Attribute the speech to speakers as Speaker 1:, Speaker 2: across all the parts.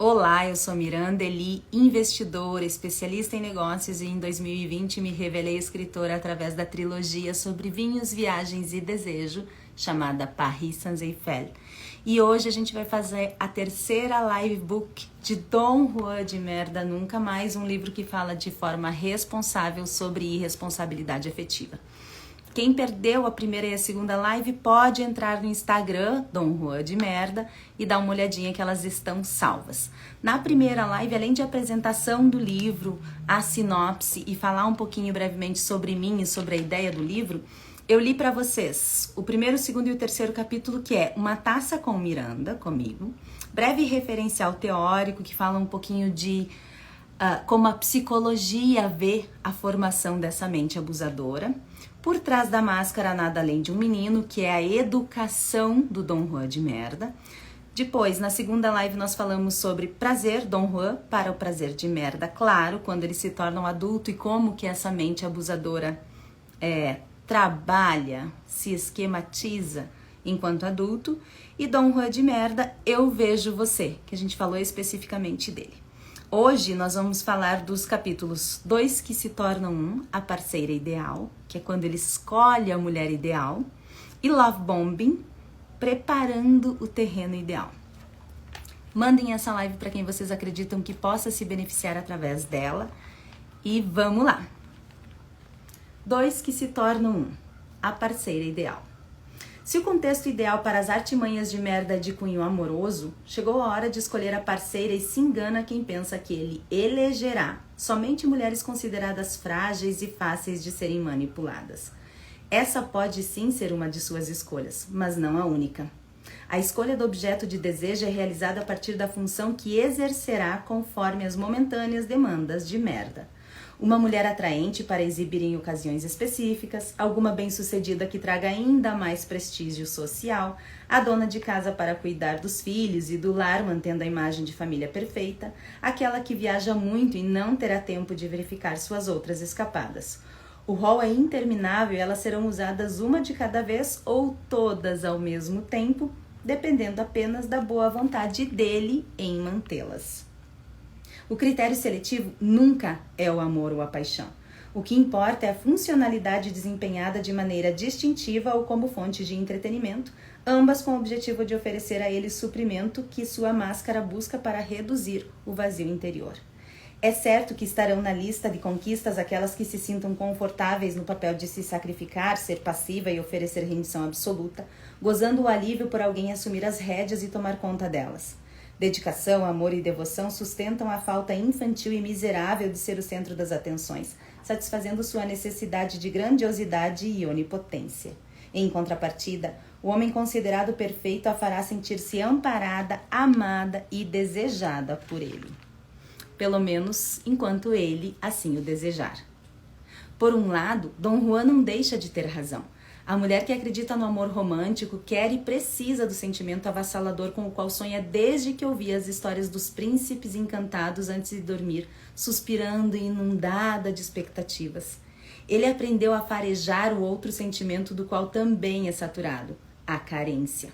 Speaker 1: Olá, eu sou Miranda Eli, investidora, especialista em negócios e em 2020 me revelei escritora através da trilogia sobre vinhos, viagens e desejo, chamada Paris Sans-Eiffel. E hoje a gente vai fazer a terceira live book de Dom Juan de Merda Nunca Mais, um livro que fala de forma responsável sobre irresponsabilidade afetiva. Quem perdeu a primeira e a segunda live pode entrar no Instagram, Dom Juan de Merda, e dar uma olhadinha que elas estão salvas. Na primeira live, além de apresentação do livro, a sinopse e falar um pouquinho brevemente sobre mim e sobre a ideia do livro, eu li para vocês o primeiro, o segundo e o terceiro capítulo, que é Uma Taça com Miranda, comigo, breve referencial teórico que fala um pouquinho de como a psicologia vê a formação dessa mente abusadora. Por trás da máscara, nada além de um menino, que é a educação do Dom Juan de Merda. Depois, na segunda live, nós falamos sobre prazer, Dom Juan, para o prazer de merda, claro, quando ele se torna um adulto e como que essa mente abusadora trabalha, se esquematiza enquanto adulto. E Dom Juan de Merda, eu vejo você, que a gente falou especificamente dele. Hoje nós vamos falar dos capítulos 2 que se tornam 1, a parceira ideal, que é quando ele escolhe a mulher ideal, e Love Bombing, preparando o terreno ideal. Mandem essa live para quem vocês acreditam que possa se beneficiar através dela e vamos lá. 2 que se tornam 1, a parceira ideal. Se o contexto ideal para as artimanhas de merda é de cunho amoroso, chegou a hora de escolher a parceira e se engana quem pensa que ele elegerá somente mulheres consideradas frágeis e fáceis de serem manipuladas. Essa pode sim ser uma de suas escolhas, mas não a única. A escolha do objeto de desejo é realizada a partir da função que exercerá conforme as momentâneas demandas de merda. Uma mulher atraente para exibir em ocasiões específicas, alguma bem-sucedida que traga ainda mais prestígio social, a dona de casa para cuidar dos filhos e do lar, mantendo a imagem de família perfeita, aquela que viaja muito e não terá tempo de verificar suas outras escapadas. O rol é interminável e elas serão usadas uma de cada vez ou todas ao mesmo tempo, dependendo apenas da boa vontade dele em mantê-las. O critério seletivo nunca é o amor ou a paixão. O que importa é a funcionalidade desempenhada de maneira distintiva ou como fonte de entretenimento, ambas com o objetivo de oferecer a ele suprimento que sua máscara busca para reduzir o vazio interior. É certo que estarão na lista de conquistas aquelas que se sintam confortáveis no papel de se sacrificar, ser passiva e oferecer rendição absoluta, gozando o alívio por alguém assumir as rédeas e tomar conta delas. Dedicação, amor e devoção sustentam a falta infantil e miserável de ser o centro das atenções, satisfazendo sua necessidade de grandiosidade e onipotência. Em contrapartida, o homem considerado perfeito a fará sentir-se amparada, amada e desejada por ele. Pelo menos enquanto ele assim o desejar. Por um lado, Dom Juan não deixa de ter razão. A mulher que acredita no amor romântico quer e precisa do sentimento avassalador com o qual sonha desde que ouvia as histórias dos príncipes encantados antes de dormir, suspirando e inundada de expectativas. Ele aprendeu a farejar o outro sentimento do qual também é saturado, a carência.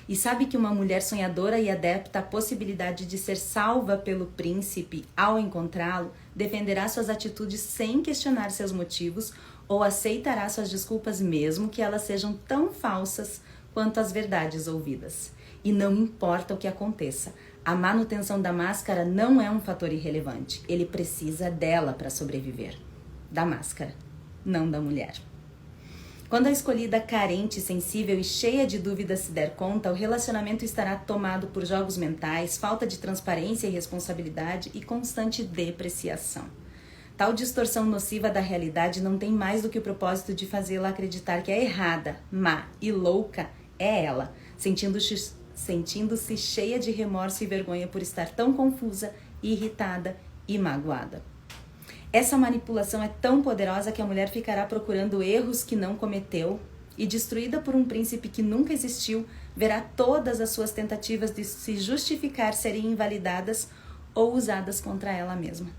Speaker 1: E sabe que uma mulher sonhadora e adepta à possibilidade de ser salva pelo príncipe ao encontrá-lo, defenderá suas atitudes sem questionar seus motivos ou aceitará suas desculpas mesmo que elas sejam tão falsas quanto as verdades ouvidas. E não importa o que aconteça, a manutenção da máscara não é um fator irrelevante. Ele precisa dela para sobreviver. Da máscara, não da mulher. Quando a escolhida carente, sensível e cheia de dúvidas se der conta, o relacionamento estará tomado por jogos mentais, falta de transparência e responsabilidade e constante depreciação. Tal distorção nociva da realidade não tem mais do que o propósito de fazê-la acreditar que é errada, má e louca é ela, sentindo-se cheia de remorso e vergonha por estar tão confusa, irritada e magoada. Essa manipulação é tão poderosa que a mulher ficará procurando erros que não cometeu e, destruída por um príncipe que nunca existiu, verá todas as suas tentativas de se justificar serem invalidadas ou usadas contra ela mesma.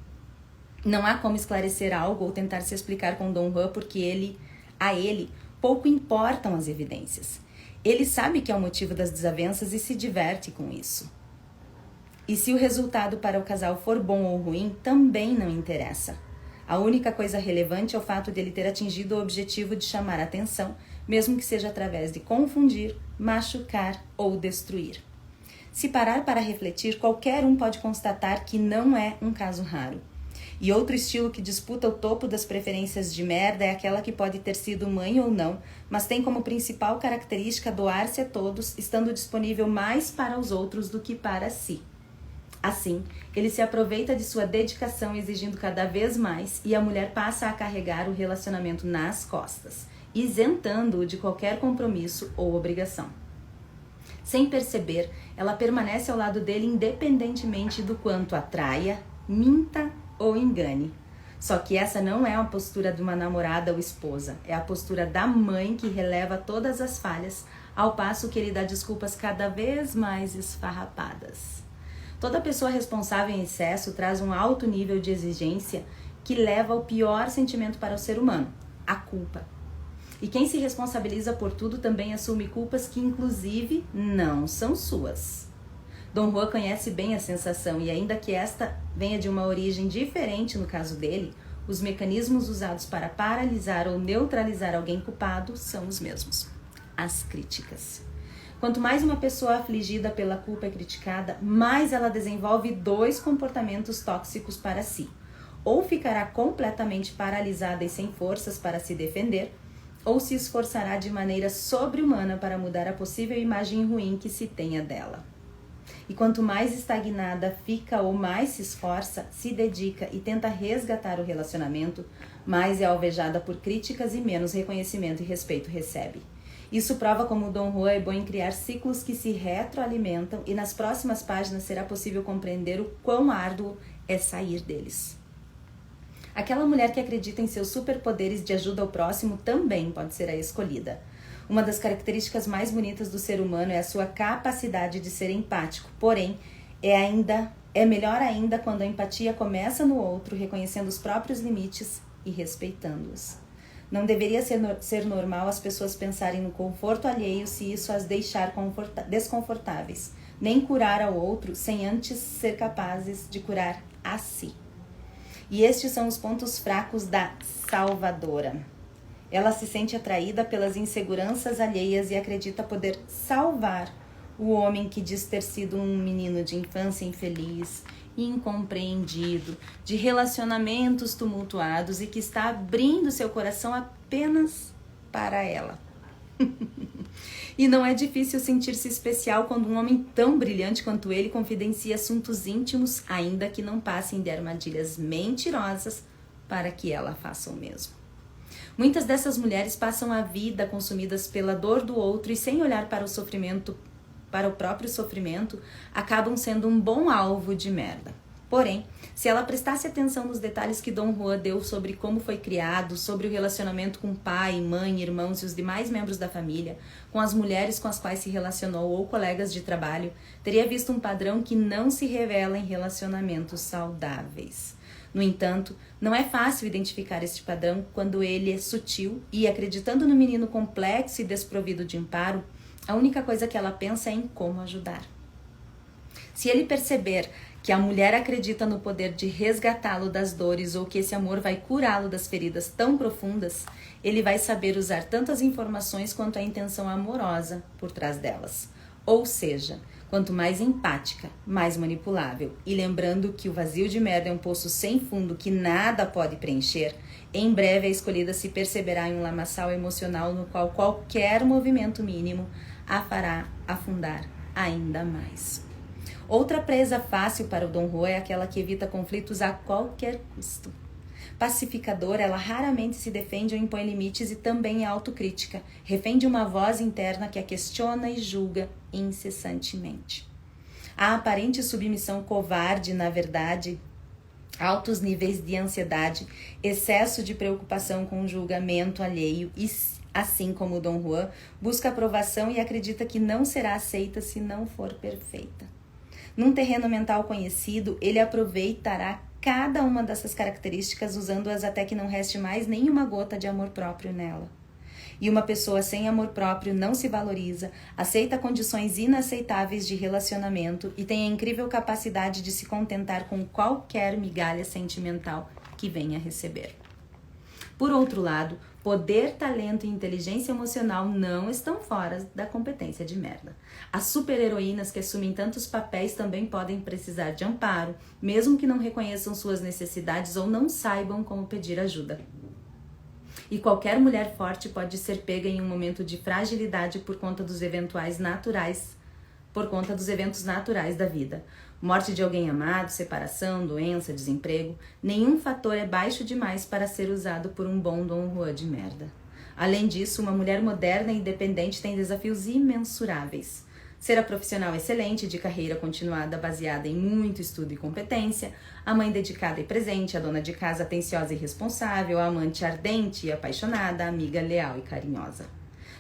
Speaker 1: Não há como esclarecer algo ou tentar se explicar com Dom Juan porque a ele pouco importam as evidências. Ele sabe que é o motivo das desavenças e se diverte com isso. E se o resultado para o casal for bom ou ruim, também não interessa. A única coisa relevante é o fato de ele ter atingido o objetivo de chamar a atenção, mesmo que seja através de confundir, machucar ou destruir. Se parar para refletir, qualquer um pode constatar que não é um caso raro. E outro estilo que disputa o topo das preferências de merda é aquela que pode ter sido mãe ou não, mas tem como principal característica doar-se a todos, estando disponível mais para os outros do que para si. Assim, ele se aproveita de sua dedicação exigindo cada vez mais e a mulher passa a carregar o relacionamento nas costas, isentando-o de qualquer compromisso ou obrigação. Sem perceber, ela permanece ao lado dele independentemente do quanto atraia, minta ou engane. Só que essa não é a postura de uma namorada ou esposa, é a postura da mãe que releva todas as falhas, ao passo que ele dá desculpas cada vez mais esfarrapadas. Toda pessoa responsável em excesso traz um alto nível de exigência que leva ao pior sentimento para o ser humano, a culpa. E quem se responsabiliza por tudo também assume culpas que, inclusive, não são suas. Dom Juan conhece bem a sensação e, ainda que esta venha de uma origem diferente no caso dele, os mecanismos usados para paralisar ou neutralizar alguém culpado são os mesmos: as críticas. Quanto mais uma pessoa afligida pela culpa é criticada, mais ela desenvolve dois comportamentos tóxicos para si. Ou ficará completamente paralisada e sem forças para se defender, ou se esforçará de maneira sobre-humana para mudar a possível imagem ruim que se tenha dela. E quanto mais estagnada fica ou mais se esforça, se dedica e tenta resgatar o relacionamento, mais é alvejada por críticas e menos reconhecimento e respeito recebe. Isso prova como Dom Juan é bom em criar ciclos que se retroalimentam e nas próximas páginas será possível compreender o quão árduo é sair deles. Aquela mulher que acredita em seus superpoderes de ajuda ao próximo também pode ser a escolhida. Uma das características mais bonitas do ser humano é a sua capacidade de ser empático, porém, é melhor ainda quando a empatia começa no outro, reconhecendo os próprios limites e respeitando-os. Não deveria ser normal as pessoas pensarem no conforto alheio se isso as deixar desconfortáveis, nem curar ao outro sem antes ser capazes de curar a si. E estes são os pontos fracos da salvadora. Ela se sente atraída pelas inseguranças alheias e acredita poder salvar o homem que diz ter sido um menino de infância infeliz, incompreendido, de relacionamentos tumultuados e que está abrindo seu coração apenas para ela. E não é difícil sentir-se especial quando um homem tão brilhante quanto ele confidencia assuntos íntimos, ainda que não passem de armadilhas mentirosas para que ela faça o mesmo. Muitas dessas mulheres passam a vida consumidas pela dor do outro e sem olhar para o próprio sofrimento, acabam sendo um bom alvo de merda. Porém, se ela prestasse atenção nos detalhes que Dom Juan deu sobre como foi criado, sobre o relacionamento com pai, mãe, irmãos e os demais membros da família, com as mulheres com as quais se relacionou ou colegas de trabalho, teria visto um padrão que não se revela em relacionamentos saudáveis. No entanto, não é fácil identificar este padrão quando ele é sutil e, acreditando no menino complexo e desprovido de amparo, a única coisa que ela pensa é em como ajudar. Se ele perceber que a mulher acredita no poder de resgatá-lo das dores ou que esse amor vai curá-lo das feridas tão profundas, ele vai saber usar tanto as informações quanto a intenção amorosa por trás delas. Ou seja, quanto mais empática, mais manipulável. E lembrando que o vazio de merda é um poço sem fundo que nada pode preencher, em breve a escolhida se perceberá em um lamaçal emocional no qual qualquer movimento mínimo a fará afundar ainda mais. Outra presa fácil para o Dom Juan é aquela que evita conflitos a qualquer custo. Pacificadora, ela raramente se defende ou impõe limites e também é autocrítica, refém de uma voz interna que a questiona e julga incessantemente. A aparente submissão covarde, na verdade, altos níveis de ansiedade, excesso de preocupação com o julgamento alheio e, assim como o Dom Juan, busca aprovação e acredita que não será aceita se não for perfeita. Num terreno mental conhecido, ele aproveitará cada uma dessas características usando-as até que não reste mais nenhuma gota de amor próprio nela. E uma pessoa sem amor próprio não se valoriza, aceita condições inaceitáveis de relacionamento e tem a incrível capacidade de se contentar com qualquer migalha sentimental que venha receber. Por outro lado, poder, talento e inteligência emocional não estão fora da competência de merda. As super-heroínas que assumem tantos papéis também podem precisar de amparo, mesmo que não reconheçam suas necessidades ou não saibam como pedir ajuda. E qualquer mulher forte pode ser pega em um momento de fragilidade por conta dos eventos naturais da vida. Morte de alguém amado, separação, doença, desemprego. Nenhum fator é baixo demais para ser usado por um bom Dom Juan de merda. Além disso, uma mulher moderna e independente tem desafios imensuráveis. Ser a profissional excelente, de carreira continuada baseada em muito estudo e competência, a mãe dedicada e presente, a dona de casa atenciosa e responsável, a amante ardente e apaixonada, a amiga leal e carinhosa.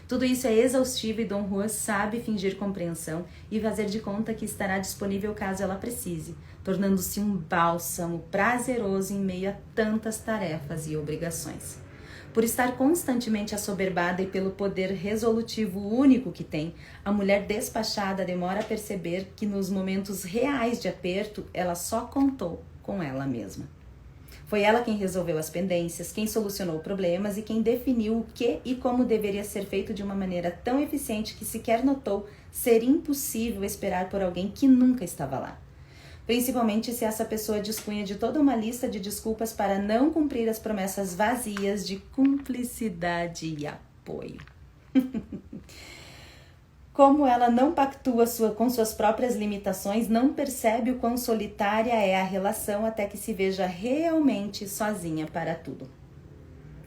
Speaker 1: Tudo isso é exaustivo e Dom Juan sabe fingir compreensão e fazer de conta que estará disponível caso ela precise, tornando-se um bálsamo prazeroso em meio a tantas tarefas e obrigações. Por estar constantemente assoberbada e pelo poder resolutivo único que tem, a mulher despachada demora a perceber que nos momentos reais de aperto ela só contou com ela mesma. Foi ela quem resolveu as pendências, quem solucionou problemas e quem definiu o que e como deveria ser feito de uma maneira tão eficiente que sequer notou ser impossível esperar por alguém que nunca estava lá. Principalmente se essa pessoa dispunha de toda uma lista de desculpas para não cumprir as promessas vazias de cumplicidade e apoio. Como ela não pactua com suas próprias limitações, não percebe o quão solitária é a relação até que se veja realmente sozinha para tudo.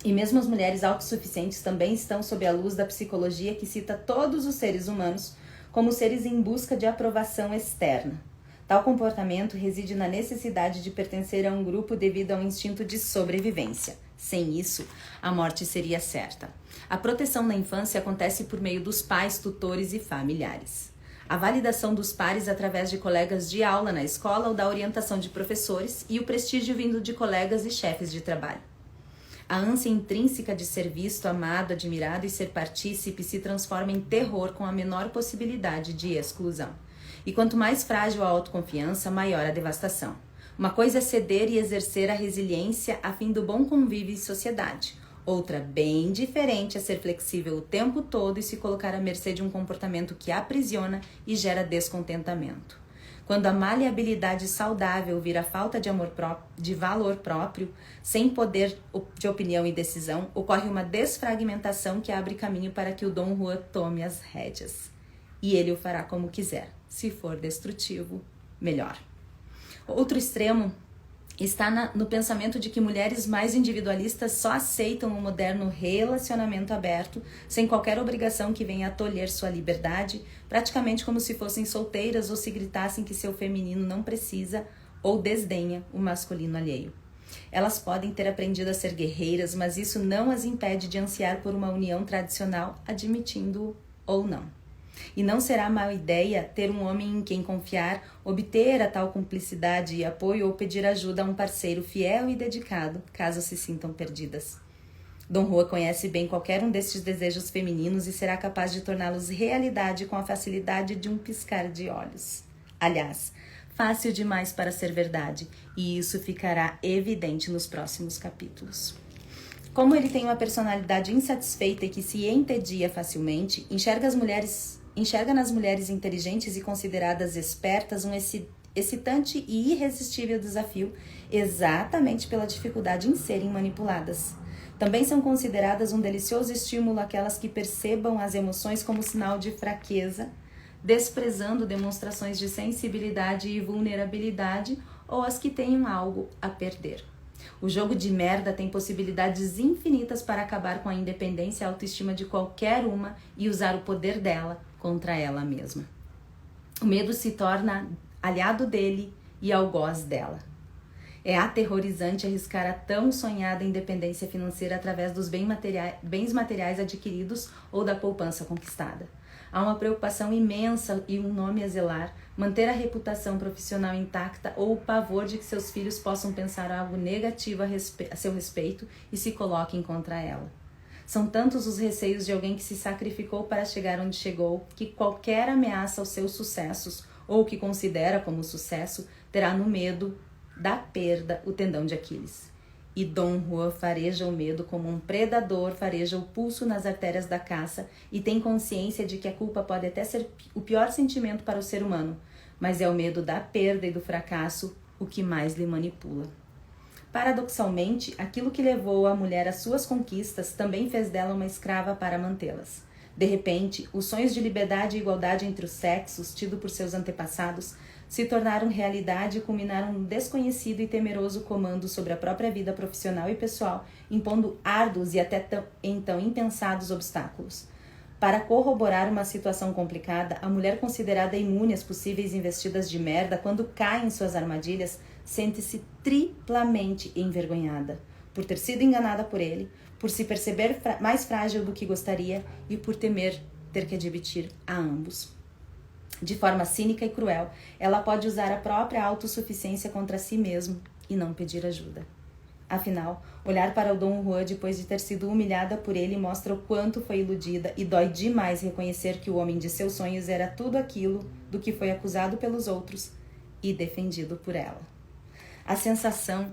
Speaker 1: E mesmo as mulheres autossuficientes também estão sob a luz da psicologia que cita todos os seres humanos como seres em busca de aprovação externa. Tal comportamento reside na necessidade de pertencer a um grupo devido a um instinto de sobrevivência. Sem isso, a morte seria certa. A proteção na infância acontece por meio dos pais, tutores e familiares. A validação dos pares através de colegas de aula na escola ou da orientação de professores e o prestígio vindo de colegas e chefes de trabalho. A ânsia intrínseca de ser visto, amado, admirado e ser partícipe se transforma em terror com a menor possibilidade de exclusão. E quanto mais frágil a autoconfiança, maior a devastação. Uma coisa é ceder e exercer a resiliência a fim do bom convívio e sociedade. Outra, bem diferente, é ser flexível o tempo todo e se colocar à mercê de um comportamento que aprisiona e gera descontentamento. Quando a maleabilidade saudável vira falta de valor próprio, sem poder de opinião e decisão, ocorre uma desfragmentação que abre caminho para que o Dom Juan tome as rédeas. E ele o fará como quiser. Se for destrutivo, melhor. Outro extremo está no pensamento de que mulheres mais individualistas só aceitam um moderno relacionamento aberto, sem qualquer obrigação que venha a tolher sua liberdade, praticamente como se fossem solteiras ou se gritassem que seu feminino não precisa ou desdenha o masculino alheio. Elas podem ter aprendido a ser guerreiras, mas isso não as impede de ansiar por uma união tradicional, admitindo-o ou não. E não será má ideia ter um homem em quem confiar, obter a tal cumplicidade e apoio ou pedir ajuda a um parceiro fiel e dedicado, caso se sintam perdidas. Dom Juan conhece bem qualquer um destes desejos femininos e será capaz de torná-los realidade com a facilidade de um piscar de olhos. Aliás, fácil demais para ser verdade, e isso ficará evidente nos próximos capítulos. Como ele tem uma personalidade insatisfeita e que se entedia facilmente, enxerga nas mulheres inteligentes e consideradas espertas um excitante e irresistível desafio, exatamente pela dificuldade em serem manipuladas. Também são consideradas um delicioso estímulo aquelas que percebam as emoções como sinal de fraqueza, desprezando demonstrações de sensibilidade e vulnerabilidade, ou as que tenham algo a perder. O jogo de merda tem possibilidades infinitas para acabar com a independência e a autoestima de qualquer uma e usar o poder dela contra ela mesma. O medo se torna aliado dele e algoz dela. É aterrorizante arriscar a tão sonhada independência financeira através dos bens materiais adquiridos ou da poupança conquistada. Há uma preocupação imensa e um nome a zelar, manter a reputação profissional intacta ou o pavor de que seus filhos possam pensar algo negativo a seu respeito e se coloquem contra ela. São tantos os receios de alguém que se sacrificou para chegar onde chegou, que qualquer ameaça aos seus sucessos, ou que considera como sucesso, terá no medo da perda o tendão de Aquiles. E Dom Juan fareja o medo como um predador fareja o pulso nas artérias da caça e tem consciência de que a culpa pode até ser o pior sentimento para o ser humano, mas é o medo da perda e do fracasso o que mais lhe manipula. Paradoxalmente, aquilo que levou a mulher às suas conquistas também fez dela uma escrava para mantê-las. De repente, os sonhos de liberdade e igualdade entre os sexos, tido por seus antepassados, se tornaram realidade e culminaram num desconhecido e temeroso comando sobre a própria vida profissional e pessoal, impondo árduos e até então impensados obstáculos. Para corroborar uma situação complicada, a mulher considerada imune às possíveis investidas de merda, quando cai em suas armadilhas, sente-se triplamente envergonhada, por ter sido enganada por ele, por se perceber mais frágil do que gostaria e por temer ter que admitir a ambos. De forma cínica e cruel, ela pode usar a própria autossuficiência contra si mesma e não pedir ajuda. Afinal, olhar para o Dom Juan depois de ter sido humilhada por ele mostra o quanto foi iludida e dói demais reconhecer que o homem de seus sonhos era tudo aquilo do que foi acusado pelos outros e defendido por ela. A sensação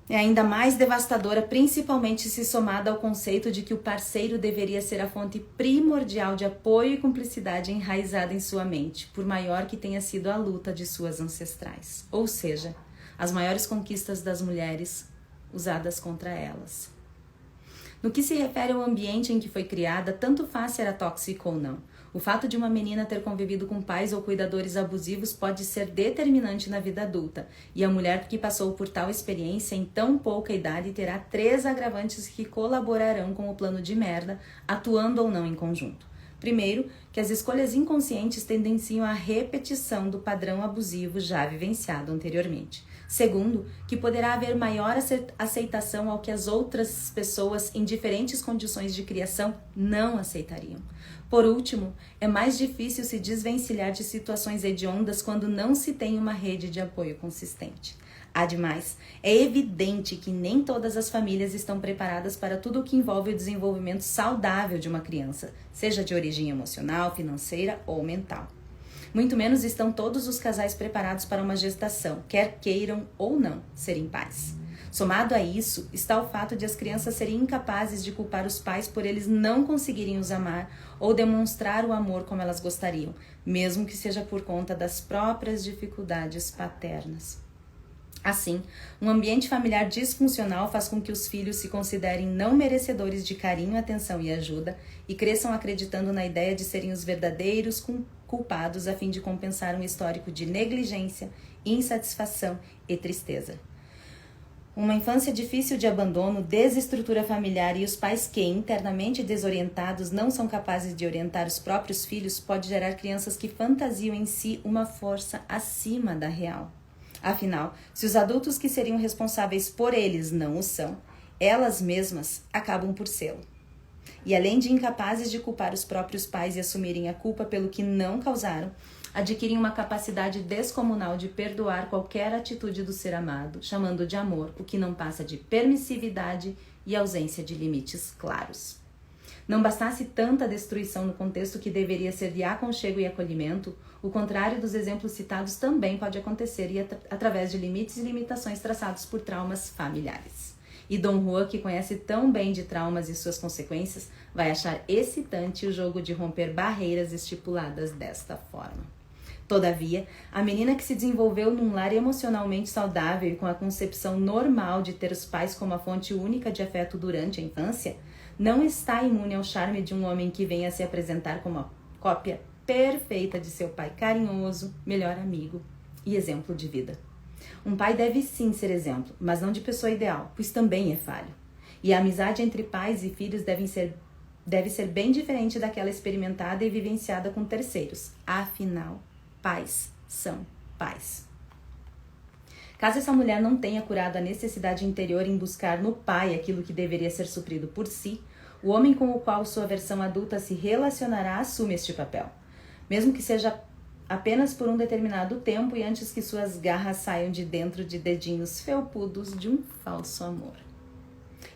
Speaker 1: é ainda mais devastadora, principalmente se somada ao conceito de que o parceiro deveria ser a fonte primordial de apoio e cumplicidade enraizada em sua mente, por maior que tenha sido a luta de suas ancestrais. Ou seja, as maiores conquistas das mulheres usadas contra elas. No que se refere ao ambiente em que foi criada, tanto faz se era tóxico ou não. O fato de uma menina ter convivido com pais ou cuidadores abusivos pode ser determinante na vida adulta, e a mulher que passou por tal experiência em tão pouca idade terá 3 agravantes que colaborarão com o plano de merda, atuando ou não em conjunto. Primeiro, que as escolhas inconscientes tendenciam à repetição do padrão abusivo já vivenciado anteriormente. Segundo, que poderá haver maior aceitação ao que as outras pessoas em diferentes condições de criação não aceitariam. Por último, é mais difícil se desvencilhar de situações hediondas quando não se tem uma rede de apoio consistente. Ademais, é evidente que nem todas as famílias estão preparadas para tudo o que envolve o desenvolvimento saudável de uma criança, seja de origem emocional, financeira ou mental. Muito menos estão todos os casais preparados para uma gestação, quer queiram ou não serem pais. Somado a isso, está o fato de as crianças serem incapazes de culpar os pais por eles não conseguirem os amar ou demonstrar o amor como elas gostariam, mesmo que seja por conta das próprias dificuldades paternas. Assim, um ambiente familiar disfuncional faz com que os filhos se considerem não merecedores de carinho, atenção e ajuda e cresçam acreditando na ideia de serem os verdadeiros culpados a fim de compensar um histórico de negligência, insatisfação e tristeza. Uma infância difícil de abandono, desestrutura familiar e os pais que, internamente desorientados, não são capazes de orientar os próprios filhos pode gerar crianças que fantasiam em si uma força acima da real. Afinal, se os adultos que seriam responsáveis por eles não o são, elas mesmas acabam por sê-lo. E além de incapazes de culpar os próprios pais e assumirem a culpa pelo que não causaram, adquirem uma capacidade descomunal de perdoar qualquer atitude do ser amado, chamando de amor o que não passa de permissividade e ausência de limites claros. Não bastasse tanta destruição no contexto que deveria ser de aconchego e acolhimento, o contrário dos exemplos citados também pode acontecer através de limites e limitações traçados por traumas familiares. E Dom Juan, que conhece tão bem de traumas e suas consequências, vai achar excitante o jogo de romper barreiras estipuladas desta forma. Todavia, a menina que se desenvolveu num lar emocionalmente saudável e com a concepção normal de ter os pais como a fonte única de afeto durante a infância, não está imune ao charme de um homem que venha se apresentar como a cópia perfeita de seu pai carinhoso, melhor amigo e exemplo de vida. Um pai deve sim ser exemplo, mas não de pessoa ideal, pois também é falho. E a amizade entre pais e filhos deve ser bem diferente daquela experimentada e vivenciada com terceiros. Afinal, pais são pais. Caso essa mulher não tenha curado a necessidade interior em buscar no pai aquilo que deveria ser suprido por si, o homem com o qual sua versão adulta se relacionará assume este papel, mesmo que seja apenas por um determinado tempo e antes que suas garras saiam de dentro de dedinhos felpudos de um falso amor.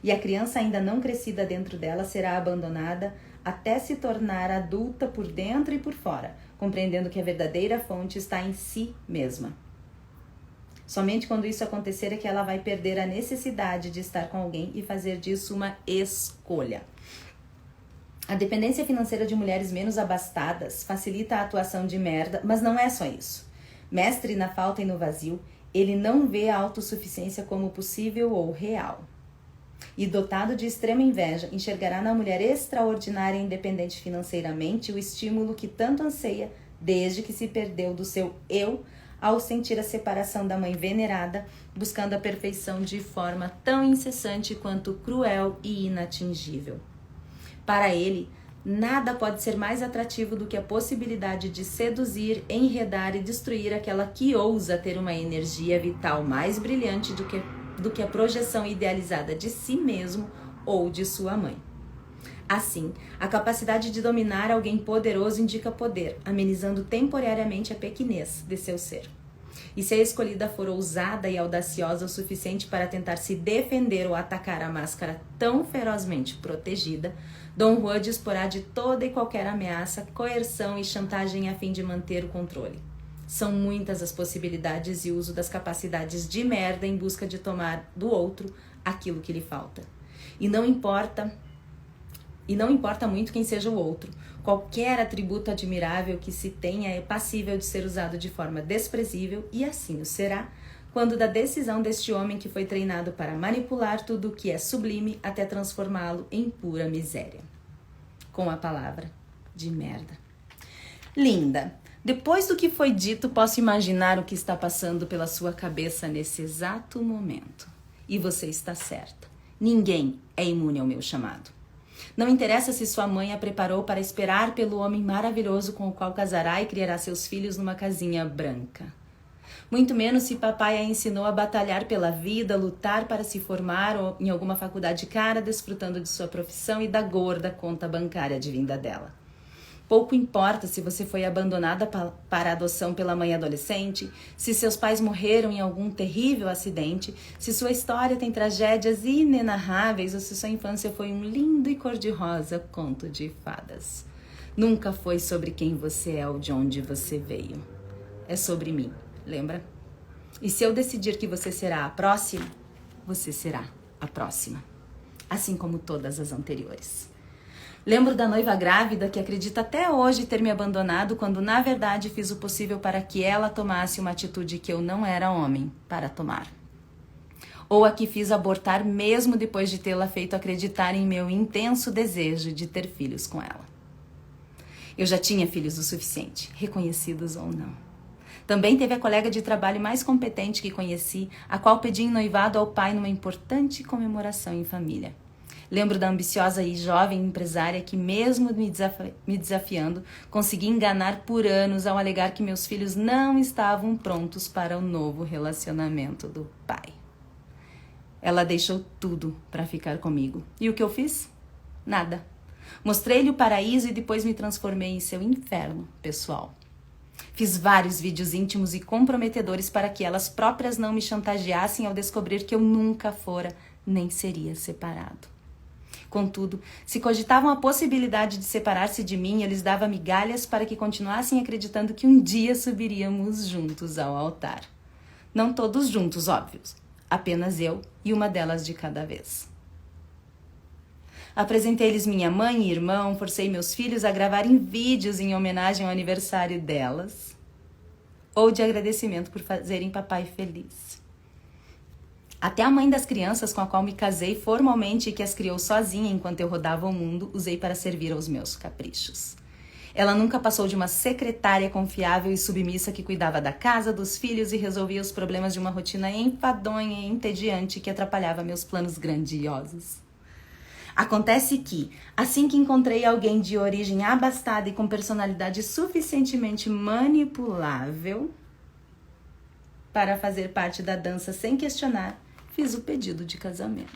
Speaker 1: E a criança ainda não crescida dentro dela será abandonada até se tornar adulta por dentro e por fora, compreendendo que a verdadeira fonte está em si mesma. Somente quando isso acontecer é que ela vai perder a necessidade de estar com alguém e fazer disso uma escolha. A dependência financeira de mulheres menos abastadas facilita a atuação de merda, mas não é só isso. Mestre na falta e no vazio, ele não vê a autossuficiência como possível ou real. E dotado de extrema inveja, enxergará na mulher extraordinária e independente financeiramente o estímulo que tanto anseia desde que se perdeu do seu eu ao sentir a separação da mãe venerada, buscando a perfeição de forma tão incessante quanto cruel e inatingível. Para ele, nada pode ser mais atrativo do que a possibilidade de seduzir, enredar e destruir aquela que ousa ter uma energia vital mais brilhante do que a projeção idealizada de si mesmo ou de sua mãe. Assim, a capacidade de dominar alguém poderoso indica poder, amenizando temporariamente a pequenez de seu ser. E se a escolhida for ousada e audaciosa o suficiente para tentar se defender ou atacar a máscara tão ferozmente protegida, Dom Juan disporá de toda e qualquer ameaça, coerção e chantagem a fim de manter o controle. São muitas as possibilidades e uso das capacidades de merda em busca de tomar do outro aquilo que lhe falta. E não importa muito quem seja o outro. Qualquer atributo admirável que se tenha é passível de ser usado de forma desprezível, e assim o será, quando da decisão deste homem que foi treinado para manipular tudo o que é sublime até transformá-lo em pura miséria. Com a palavra de merda. Linda, depois do que foi dito, posso imaginar o que está passando pela sua cabeça nesse exato momento. E você está certa. Ninguém é imune ao meu chamado. Não interessa se sua mãe a preparou para esperar pelo homem maravilhoso com o qual casará e criará seus filhos numa casinha branca. Muito menos se papai a ensinou a batalhar pela vida, lutar para se formar ou em alguma faculdade cara, desfrutando de sua profissão e da gorda conta bancária advinda dela. Pouco importa se você foi abandonada para adoção pela mãe adolescente, se seus pais morreram em algum terrível acidente, se sua história tem tragédias inenarráveis ou se sua infância foi um lindo e cor-de-rosa conto de fadas. Nunca foi sobre quem você é ou de onde você veio. É sobre mim, lembra? E se eu decidir que você será a próxima, você será a próxima. Assim como todas as anteriores. Lembro da noiva grávida que acredita até hoje ter me abandonado quando na verdade fiz o possível para que ela tomasse uma atitude que eu não era homem para tomar. Ou a que fiz abortar mesmo depois de tê-la feito acreditar em meu intenso desejo de ter filhos com ela. Eu já tinha filhos o suficiente, reconhecidos ou não. Também teve a colega de trabalho mais competente que conheci, a qual pedi em noivado ao pai numa importante comemoração em família. Lembro da ambiciosa e jovem empresária que, mesmo me desafiando, consegui enganar por anos ao alegar que meus filhos não estavam prontos para o novo relacionamento do pai. Ela deixou tudo para ficar comigo. E o que eu fiz? Nada. Mostrei-lhe o paraíso e depois me transformei em seu inferno pessoal. Fiz vários vídeos íntimos e comprometedores para que elas próprias não me chantageassem ao descobrir que eu nunca fora nem seria separado. Contudo, se cogitavam a possibilidade de separar-se de mim, eu lhes dava migalhas para que continuassem acreditando que um dia subiríamos juntos ao altar. Não todos juntos, óbvio. Apenas eu e uma delas de cada vez. Apresentei-lhes minha mãe e irmão, forcei meus filhos a gravarem vídeos em homenagem ao aniversário delas ou de agradecimento por fazerem papai feliz. Até a mãe das crianças com a qual me casei formalmente e que as criou sozinha enquanto eu rodava o mundo, usei para servir aos meus caprichos. Ela nunca passou de uma secretária confiável e submissa que cuidava da casa, dos filhos e resolvia os problemas de uma rotina enfadonha e entediante que atrapalhava meus planos grandiosos. Acontece que, assim que encontrei alguém de origem abastada e com personalidade suficientemente manipulável para fazer parte da dança sem questionar, fiz o pedido de casamento.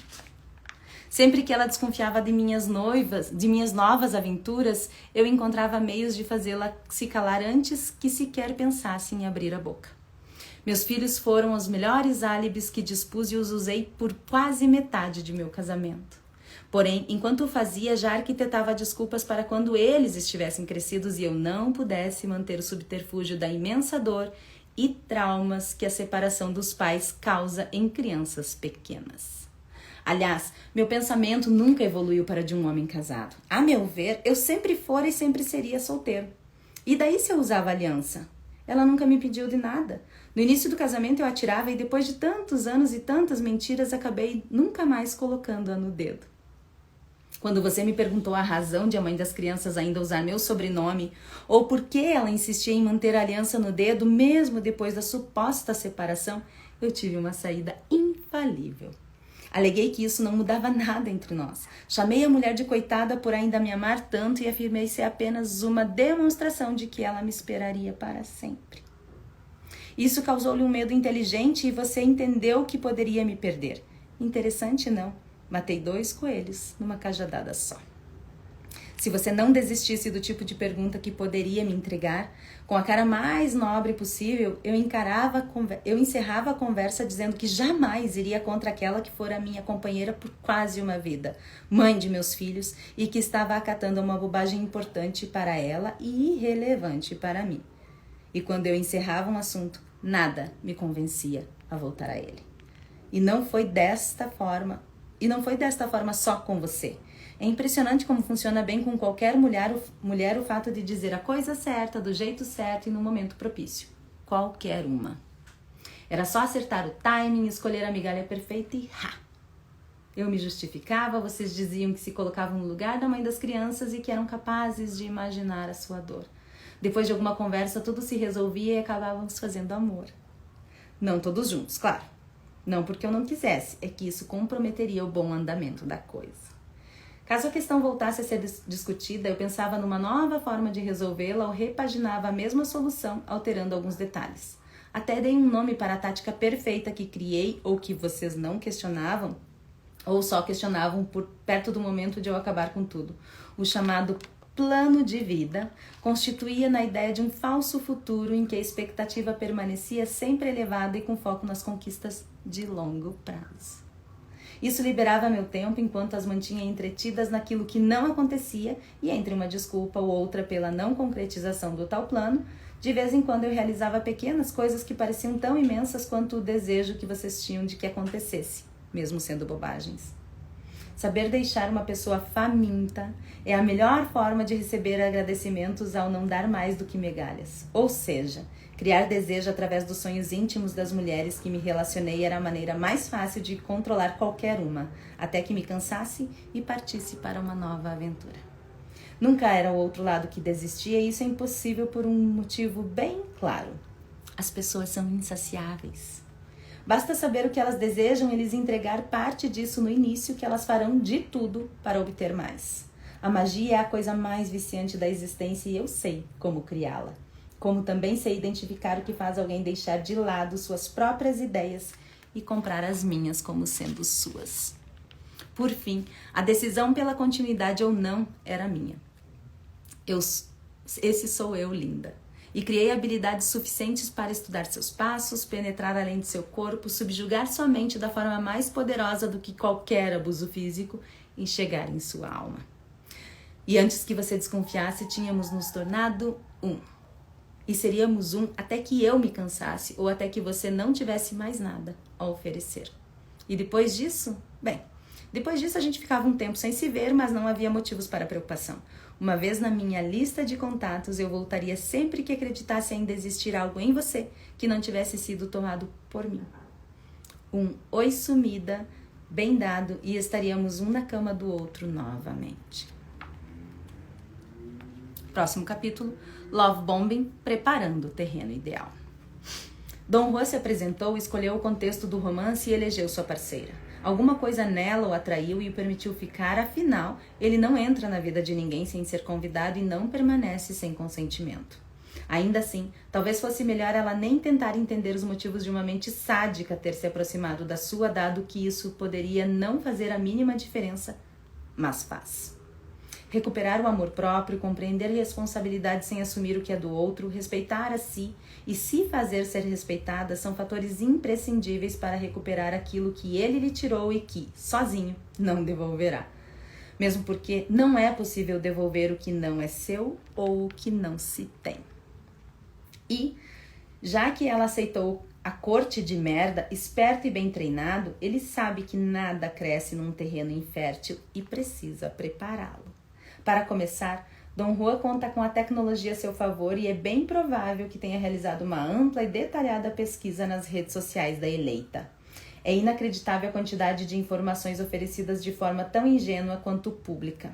Speaker 1: Sempre que ela desconfiava de minhas novas aventuras, eu encontrava meios de fazê-la se calar antes que sequer pensasse em abrir a boca. Meus filhos foram os melhores álibis que dispus e os usei por quase metade de meu casamento. Porém, enquanto o fazia, já arquitetava desculpas para quando eles estivessem crescidos e eu não pudesse manter o subterfúgio da imensa dor e traumas que a separação dos pais causa em crianças pequenas. Aliás, meu pensamento nunca evoluiu para de um homem casado. A meu ver, eu sempre fora e sempre seria solteiro. E daí se eu usava aliança? Ela nunca me pediu de nada. No início do casamento eu atirava e depois de tantos anos e tantas mentiras, acabei nunca mais colocando-a no dedo. Quando você me perguntou a razão de a mãe das crianças ainda usar meu sobrenome ou por que ela insistia em manter a aliança no dedo mesmo depois da suposta separação, eu tive uma saída infalível. Aleguei que isso não mudava nada entre nós. Chamei a mulher de coitada por ainda me amar tanto e afirmei ser apenas uma demonstração de que ela me esperaria para sempre. Isso causou-lhe um medo inteligente e você entendeu que poderia me perder. Interessante, não? Matei 2 coelhos numa cajadada só. Se você não desistisse do tipo de pergunta que poderia me entregar, com a cara mais nobre possível, eu encerrava a conversa dizendo que jamais iria contra aquela que fora a minha companheira por quase uma vida, mãe de meus filhos, e que estava acatando uma bobagem importante para ela e irrelevante para mim. E quando eu encerrava um assunto, nada me convencia a voltar a ele. E não foi desta forma só com você. É impressionante como funciona bem com qualquer mulher o fato de dizer a coisa certa, do jeito certo e no momento propício. Qualquer uma. Era só acertar o timing, escolher a migalha perfeita e Eu me justificava, vocês diziam que se colocavam no lugar da mãe das crianças e que eram capazes de imaginar a sua dor. Depois de alguma conversa, tudo se resolvia e acabávamos fazendo amor. Não todos juntos, claro. Não porque eu não quisesse, é que isso comprometeria o bom andamento da coisa. Caso a questão voltasse a ser discutida, eu pensava numa nova forma de resolvê-la ou repaginava a mesma solução, alterando alguns detalhes. Até dei um nome para a tática perfeita que criei ou que vocês não questionavam, ou só questionavam por perto do momento de eu acabar com tudo. O chamado plano de vida constituía na ideia de um falso futuro em que a expectativa permanecia sempre elevada e com foco nas conquistas de longo prazo. Isso liberava meu tempo enquanto as mantinha entretidas naquilo que não acontecia e entre uma desculpa ou outra pela não concretização do tal plano, de vez em quando eu realizava pequenas coisas que pareciam tão imensas quanto o desejo que vocês tinham de que acontecesse, mesmo sendo bobagens. Saber deixar uma pessoa faminta é a melhor forma de receber agradecimentos ao não dar mais do que migalhas. Ou seja, criar desejo através dos sonhos íntimos das mulheres que me relacionei era a maneira mais fácil de controlar qualquer uma, até que me cansasse e partisse para uma nova aventura. Nunca era o outro lado que desistia e isso é impossível por um motivo bem claro. As pessoas são insaciáveis. Basta saber o que elas desejam e lhes entregar parte disso no início que elas farão de tudo para obter mais. A magia é a coisa mais viciante da existência e eu sei como criá-la. Como também sei identificar o que faz alguém deixar de lado suas próprias ideias e comprar as minhas como sendo suas. Por fim, a decisão pela continuidade ou não era minha. Esse sou eu, linda. E criei habilidades suficientes para estudar seus passos, penetrar além de seu corpo, subjugar sua mente da forma mais poderosa do que qualquer abuso físico e chegar em sua alma. E antes que você desconfiasse, tínhamos nos tornado um. E seríamos um até que eu me cansasse ou até que você não tivesse mais nada a oferecer. E depois disso, depois disso a gente ficava um tempo sem se ver, mas não havia motivos para preocupação. Uma vez na minha lista de contatos, eu voltaria sempre que acreditasse ainda existir algo em você que não tivesse sido tomado por mim. Um oi sumida, bem dado, e estaríamos um na cama do outro novamente. Próximo capítulo, Love Bombing, preparando o terreno ideal. Dom Juan se apresentou, escolheu o contexto do romance e elegeu sua parceira. Alguma coisa nela o atraiu e o permitiu ficar, afinal, ele não entra na vida de ninguém sem ser convidado e não permanece sem consentimento. Ainda assim, talvez fosse melhor ela nem tentar entender os motivos de uma mente sádica ter se aproximado da sua, dado que isso poderia não fazer a mínima diferença, mas faz. Recuperar o amor próprio, compreender responsabilidade sem assumir o que é do outro, respeitar a si e se fazer ser respeitada são fatores imprescindíveis para recuperar aquilo que ele lhe tirou e que, sozinho, não devolverá. Mesmo porque não é possível devolver o que não é seu ou o que não se tem. E, já que ela aceitou a corte de merda, esperto e bem treinado, ele sabe que nada cresce num terreno infértil e precisa prepará-lo. Para começar, Dom Juan conta com a tecnologia a seu favor e é bem provável que tenha realizado uma ampla e detalhada pesquisa nas redes sociais da eleita. É inacreditável a quantidade de informações oferecidas de forma tão ingênua quanto pública.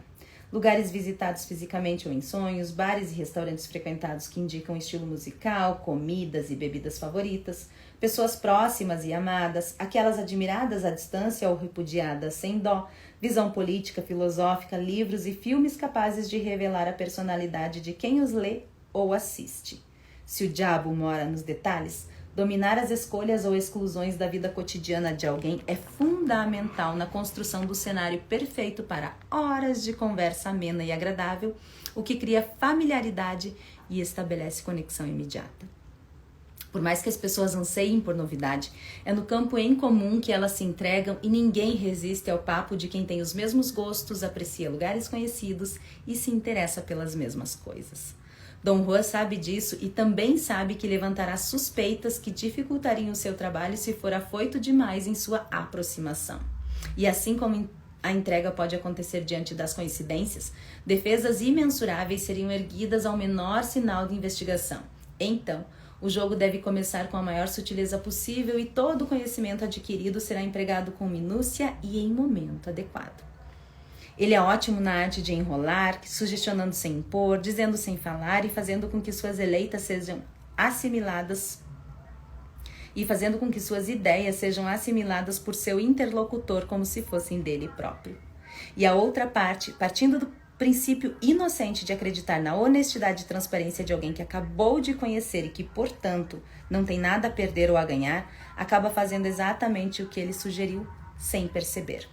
Speaker 1: Lugares visitados fisicamente ou em sonhos, bares e restaurantes frequentados que indicam estilo musical, comidas e bebidas favoritas, pessoas próximas e amadas, aquelas admiradas à distância ou repudiadas sem dó, visão política, filosófica, livros e filmes capazes de revelar a personalidade de quem os lê ou assiste. Se o diabo mora nos detalhes, dominar as escolhas ou exclusões da vida cotidiana de alguém é fundamental na construção do cenário perfeito para horas de conversa amena e agradável, o que cria familiaridade e estabelece conexão imediata. Por mais que as pessoas anseiem por novidade, é no campo em comum que elas se entregam e ninguém resiste ao papo de quem tem os mesmos gostos, aprecia lugares conhecidos e se interessa pelas mesmas coisas. Dom Juan sabe disso e também sabe que levantará suspeitas que dificultariam o seu trabalho se for afoito demais em sua aproximação. E assim como a entrega pode acontecer diante das coincidências, defesas imensuráveis seriam erguidas ao menor sinal de investigação. Então, o jogo deve começar com a maior sutileza possível e todo o conhecimento adquirido será empregado com minúcia e em momento adequado. Ele é ótimo na arte de enrolar, sugestionando sem impor, dizendo sem falar e fazendo com que suas eleitas sejam assimiladas e fazendo com que suas ideias sejam assimiladas por seu interlocutor como se fossem dele próprio. E a outra parte, partindo do princípio inocente de acreditar na honestidade e transparência de alguém que acabou de conhecer e que, portanto, não tem nada a perder ou a ganhar, acaba fazendo exatamente o que ele sugeriu sem perceber.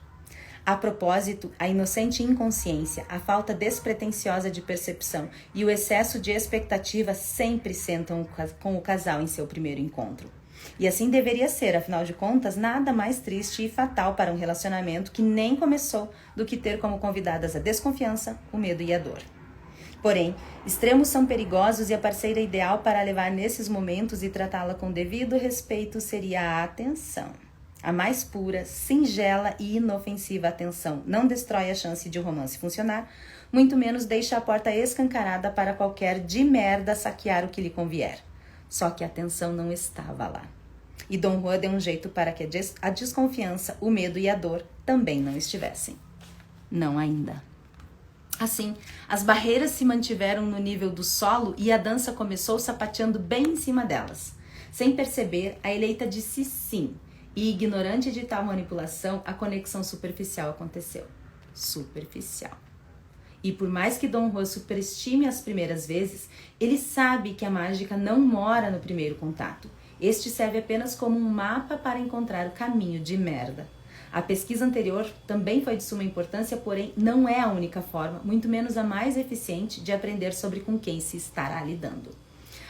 Speaker 1: A propósito, a inocente inconsciência, a falta despretensiosa de percepção e o excesso de expectativa sempre sentam com o casal em seu primeiro encontro. E assim deveria ser, afinal de contas, nada mais triste e fatal para um relacionamento que nem começou do que ter como convidadas a desconfiança, o medo e a dor. Porém, extremos são perigosos e a parceira ideal para levar nesses momentos e tratá-la com devido respeito seria a atenção. A mais pura, singela e inofensiva atenção não destrói a chance de o romance funcionar, muito menos deixa a porta escancarada para qualquer de merda saquear o que lhe convier. Só que a atenção não estava lá. E Dom Juan deu um jeito para que a desconfiança, o medo e a dor também não estivessem. Não ainda. Assim, as barreiras se mantiveram no nível do solo e a dança começou sapateando bem em cima delas. Sem perceber, a eleita disse sim, e ignorante de tal manipulação, a conexão superficial aconteceu. Superficial. E por mais que Dom Juan superestime as primeiras vezes, ele sabe que a mágica não mora no primeiro contato. Este serve apenas como um mapa para encontrar o caminho de merda. A pesquisa anterior também foi de suma importância, porém não é a única forma, muito menos a mais eficiente, de aprender sobre com quem se estará lidando.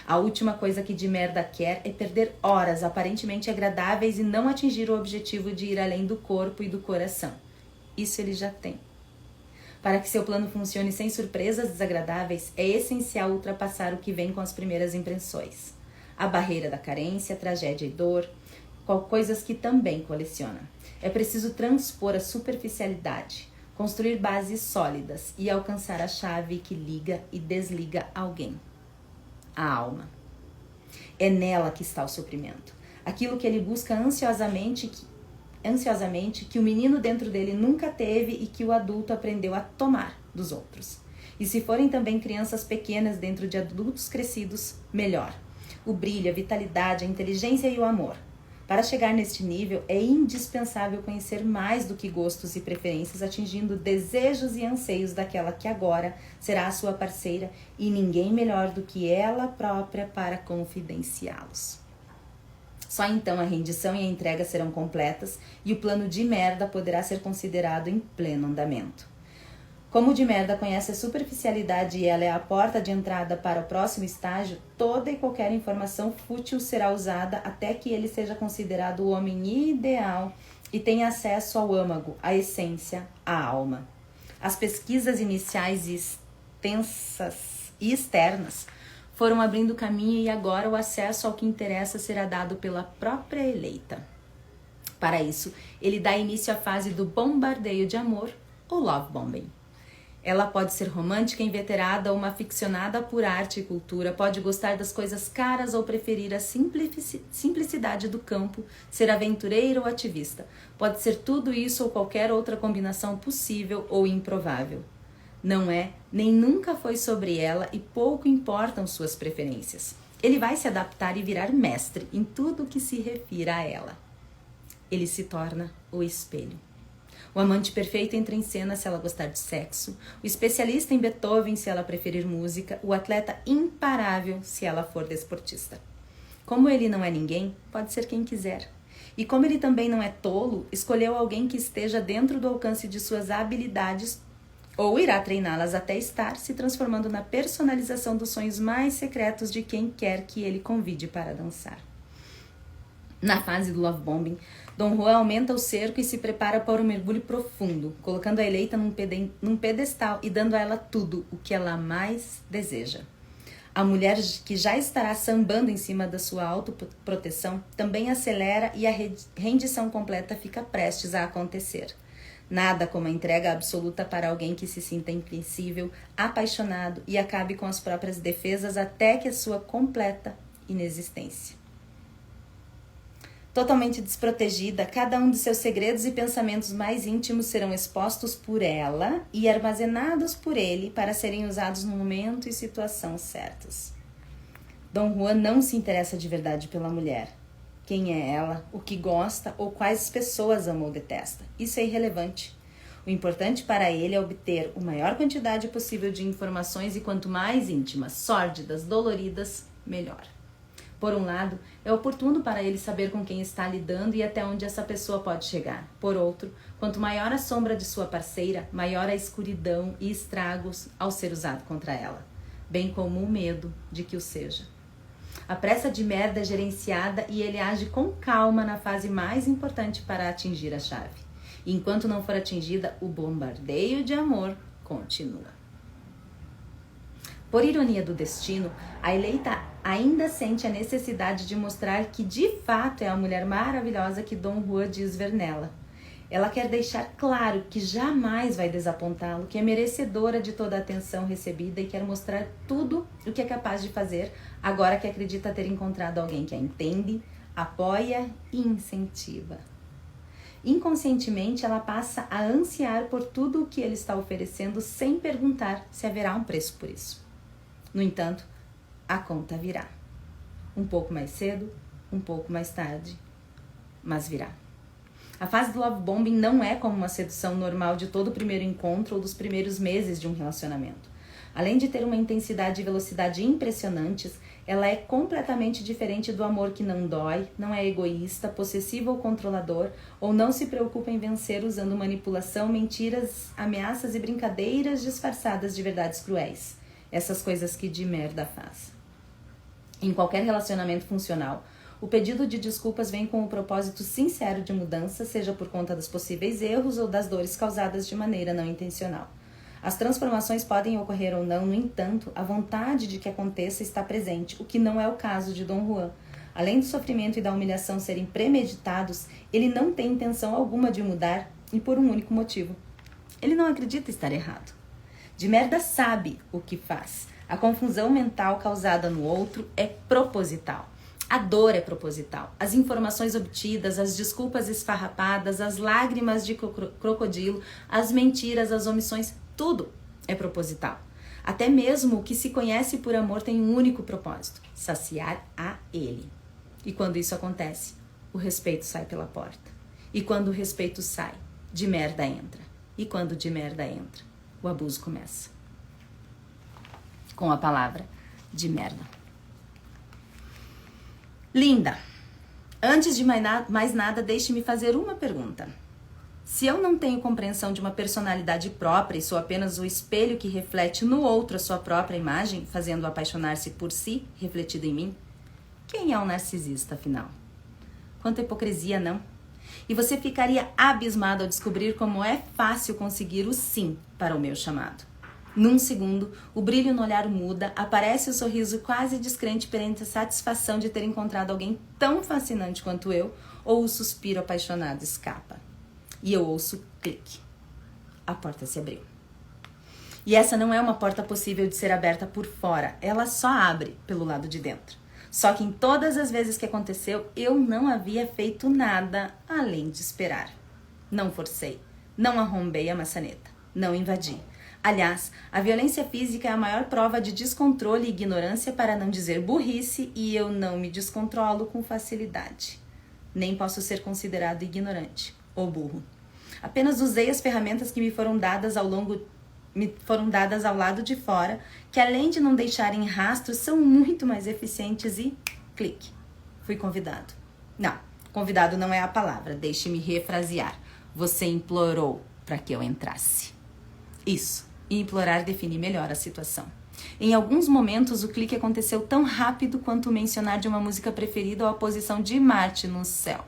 Speaker 1: A última coisa que de merda quer é perder horas aparentemente agradáveis e não atingir o objetivo de ir além do corpo e do coração. Isso ele já tem. Para que seu plano funcione sem surpresas desagradáveis, é essencial ultrapassar o que vem com as primeiras impressões. A barreira da carência, tragédia e dor, coisas que também coleciona. É preciso transpor a superficialidade, construir bases sólidas e alcançar a chave que liga e desliga alguém. A alma. É nela que está o sofrimento. Aquilo que ele busca ansiosamente que o menino dentro dele nunca teve e que o adulto aprendeu a tomar dos outros. E se forem também crianças pequenas dentro de adultos crescidos, melhor. O brilho, a vitalidade, a inteligência e o amor. Para chegar neste nível, é indispensável conhecer mais do que gostos e preferências, atingindo desejos e anseios daquela que agora será a sua parceira e ninguém melhor do que ela própria para confidenciá-los. Só então a rendição e a entrega serão completas e o plano de merda poderá ser considerado em pleno andamento. Como o de merda conhece a superficialidade e ela é a porta de entrada para o próximo estágio, toda e qualquer informação fútil será usada até que ele seja considerado o homem ideal e tenha acesso ao âmago, à essência, à alma. As pesquisas iniciais e extensas e externas foram abrindo caminho e agora o acesso ao que interessa será dado pela própria eleita. Para isso, ele dá início à fase do bombardeio de amor, ou love bombing. Ela pode ser romântica, inveterada ou uma aficionada por arte e cultura, pode gostar das coisas caras ou preferir a simplicidade do campo, ser aventureira ou ativista. Pode ser tudo isso ou qualquer outra combinação possível ou improvável. Não é, nem nunca foi sobre ela e pouco importam suas preferências. Ele vai se adaptar e virar mestre em tudo que se refira a ela. Ele se torna o espelho. O amante perfeito entra em cena se ela gostar de sexo, o especialista em Beethoven se ela preferir música, o atleta imparável se ela for desportista. Como ele não é ninguém, pode ser quem quiser. E como ele também não é tolo, escolheu alguém que esteja dentro do alcance de suas habilidades ou irá treiná-las até estar se transformando na personalização dos sonhos mais secretos de quem quer que ele convide para dançar. Na fase do love bombing, Dom Juan aumenta o cerco e se prepara para um mergulho profundo, colocando a eleita num pedestal e dando a ela tudo o que ela mais deseja. A mulher que já estará sambando em cima da sua autoproteção também acelera e a rendição completa fica prestes a acontecer. Nada como a entrega absoluta para alguém que se sinta invencível, apaixonado e acabe com as próprias defesas até que a sua completa inexistência. Totalmente desprotegida, cada um de seus segredos e pensamentos mais íntimos serão expostos por ela e armazenados por ele para serem usados no momento e situação certos. Dom Juan não se interessa de verdade pela mulher. Quem é ela, o que gosta ou quais pessoas ama ou detesta. Isso é irrelevante. O importante para ele é obter a maior quantidade possível de informações e quanto mais íntimas, sórdidas, doloridas, melhor. Por um lado, é oportuno para ele saber com quem está lidando e até onde essa pessoa pode chegar. Por outro, quanto maior a sombra de sua parceira, maior a escuridão e estragos ao ser usado contra ela, bem como o medo de que o seja. A pressa de merda é gerenciada e ele age com calma na fase mais importante para atingir a chave. E enquanto não for atingida, o bombardeio de amor continua. Por ironia do destino, a eleita ainda sente a necessidade de mostrar que de fato é a mulher maravilhosa que Dom Juan diz ver nela. Ela quer deixar claro que jamais vai desapontá-lo, que é merecedora de toda a atenção recebida e quer mostrar tudo o que é capaz de fazer agora que acredita ter encontrado alguém que a entende, apoia e incentiva. Inconscientemente, ela passa a ansiar por tudo o que ele está oferecendo sem perguntar se haverá um preço por isso. No entanto, a conta virá. Um pouco mais cedo, um pouco mais tarde, mas virá. A fase do love bombing não é como uma sedução normal de todo o primeiro encontro ou dos primeiros meses de um relacionamento. Além de ter uma intensidade e velocidade impressionantes, ela é completamente diferente do amor que não dói, não é egoísta, possessivo ou controlador, ou não se preocupa em vencer usando manipulação, mentiras, ameaças e brincadeiras disfarçadas de verdades cruéis. Essas coisas que de merda faz. Em qualquer relacionamento funcional, o pedido de desculpas vem com o propósito sincero de mudança, seja por conta dos possíveis erros ou das dores causadas de maneira não intencional. As transformações podem ocorrer ou não, no entanto, a vontade de que aconteça está presente, o que não é o caso de Dom Juan. Além do sofrimento e da humilhação serem premeditados, ele não tem intenção alguma de mudar e por um único motivo. Ele não acredita estar errado. De merda sabe o que faz. A confusão mental causada no outro é proposital. A dor é proposital. As informações obtidas, as desculpas esfarrapadas, as lágrimas de crocodilo, as mentiras, as omissões, tudo é proposital. Até mesmo o que se conhece por amor tem um único propósito: saciar a ele. E quando isso acontece, o respeito sai pela porta. E quando o respeito sai, de merda entra. E quando de merda entra, o abuso começa. Com a palavra de merda. Linda, antes de mais nada, deixe-me fazer uma pergunta. Se eu não tenho compreensão de uma personalidade própria e sou apenas o espelho que reflete no outro a sua própria imagem, fazendo-o apaixonar-se por si, refletido em mim, quem é o narcisista, afinal? Quanta hipocrisia, não? E você ficaria abismado ao descobrir como é fácil conseguir o sim para o meu chamado. Num segundo, o brilho no olhar muda, aparece o sorriso quase descrente perante a satisfação de ter encontrado alguém tão fascinante quanto eu, ou o suspiro apaixonado escapa. E eu ouço clique. A porta se abriu. E essa não é uma porta possível de ser aberta por fora, ela só abre pelo lado de dentro. Só que em todas as vezes que aconteceu, eu não havia feito nada além de esperar. Não forcei, não arrombei a maçaneta, não invadi. Aliás, a violência física é a maior prova de descontrole e ignorância, para não dizer burrice, e eu não me descontrolo com facilidade. Nem posso ser considerado ignorante ou burro. Apenas usei as ferramentas que me foram dadas ao lado de fora, que além de não deixarem rastros, são muito mais eficientes e clique. Fui convidado. Não, convidado não é a palavra, deixe-me refrasear. Você implorou para que eu entrasse. Isso. E implorar define melhor a situação. Em alguns momentos, o clique aconteceu tão rápido quanto o mencionar de uma música preferida ou a posição de Marte no céu.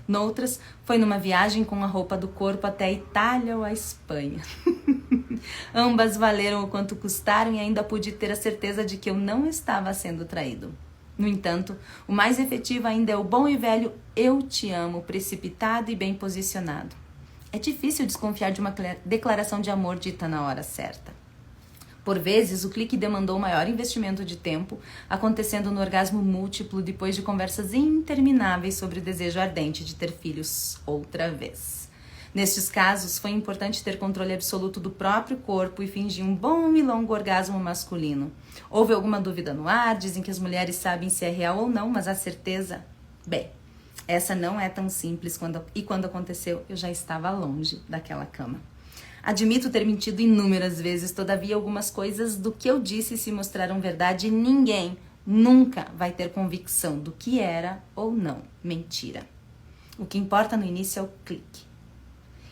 Speaker 1: Noutras, foi numa viagem com a roupa do corpo até a Itália ou a Espanha. Ambas valeram o quanto custaram e ainda pude ter a certeza de que eu não estava sendo traído. No entanto, o mais efetivo ainda é o bom e velho eu te amo, precipitado e bem posicionado. É difícil desconfiar de uma declaração de amor dita na hora certa. Por vezes, o clique demandou maior investimento de tempo, acontecendo no orgasmo múltiplo depois de conversas intermináveis sobre o desejo ardente de ter filhos outra vez. Nestes casos, foi importante ter controle absoluto do próprio corpo e fingir um bom e longo orgasmo masculino. Houve alguma dúvida no ar, dizem que as mulheres sabem se é real ou não, mas a certeza... Bem, essa não é tão simples e quando aconteceu, eu já estava longe daquela cama. Admito ter mentido inúmeras vezes, todavia algumas coisas do que eu disse se mostraram verdade e ninguém nunca vai ter convicção do que era ou não mentira. O que importa no início é o clique.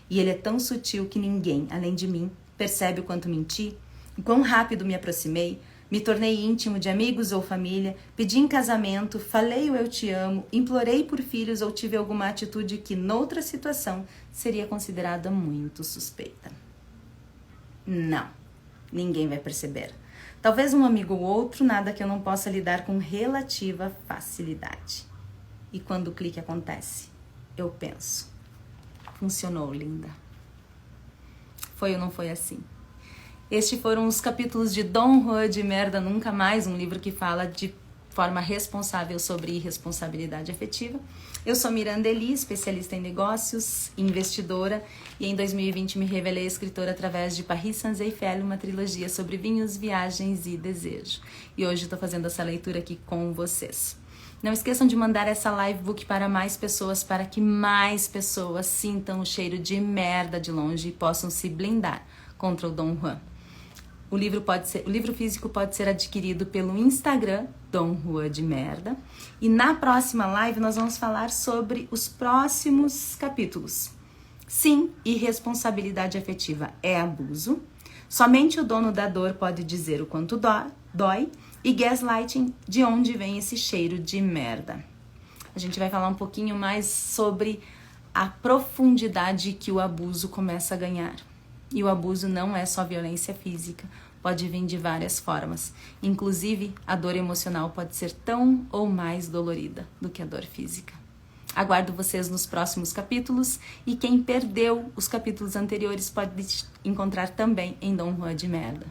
Speaker 1: E ele é tão sutil que ninguém, além de mim, percebe o quanto menti, o quão rápido me aproximei, me tornei íntimo de amigos ou família, pedi em casamento, falei o eu te amo, implorei por filhos ou tive alguma atitude que, noutra situação, seria considerada muito suspeita. Não, ninguém vai perceber. Talvez um amigo ou outro, nada que eu não possa lidar com relativa facilidade. E quando o clique acontece, eu penso, funcionou, linda. Foi ou não foi assim? Estes foram os capítulos de Don't Rua de Merda Nunca Mais, um livro que fala de forma responsável sobre irresponsabilidade afetiva. Eu sou Miranda Eli, especialista em negócios, investidora, e em 2020 me revelei escritora através de Paris Sans-Eiffel, uma trilogia sobre vinhos, viagens e desejo. E hoje estou fazendo essa leitura aqui com vocês. Não esqueçam de mandar essa livebook para mais pessoas, para que mais pessoas sintam o cheiro de merda de longe e possam se blindar contra o Dom Juan. O livro físico pode ser adquirido pelo Instagram, Dom Rua de Merda. E na próxima live nós vamos falar sobre os próximos capítulos. Sim, irresponsabilidade afetiva é abuso. Somente o dono da dor pode dizer o quanto dói. E gaslighting, de onde vem esse cheiro de merda. A gente vai falar um pouquinho mais sobre a profundidade que o abuso começa a ganhar. E o abuso não é só violência física, pode vir de várias formas. Inclusive, a dor emocional pode ser tão ou mais dolorida do que a dor física. Aguardo vocês nos próximos capítulos e quem perdeu os capítulos anteriores pode encontrar também em Dom Juan de Merda.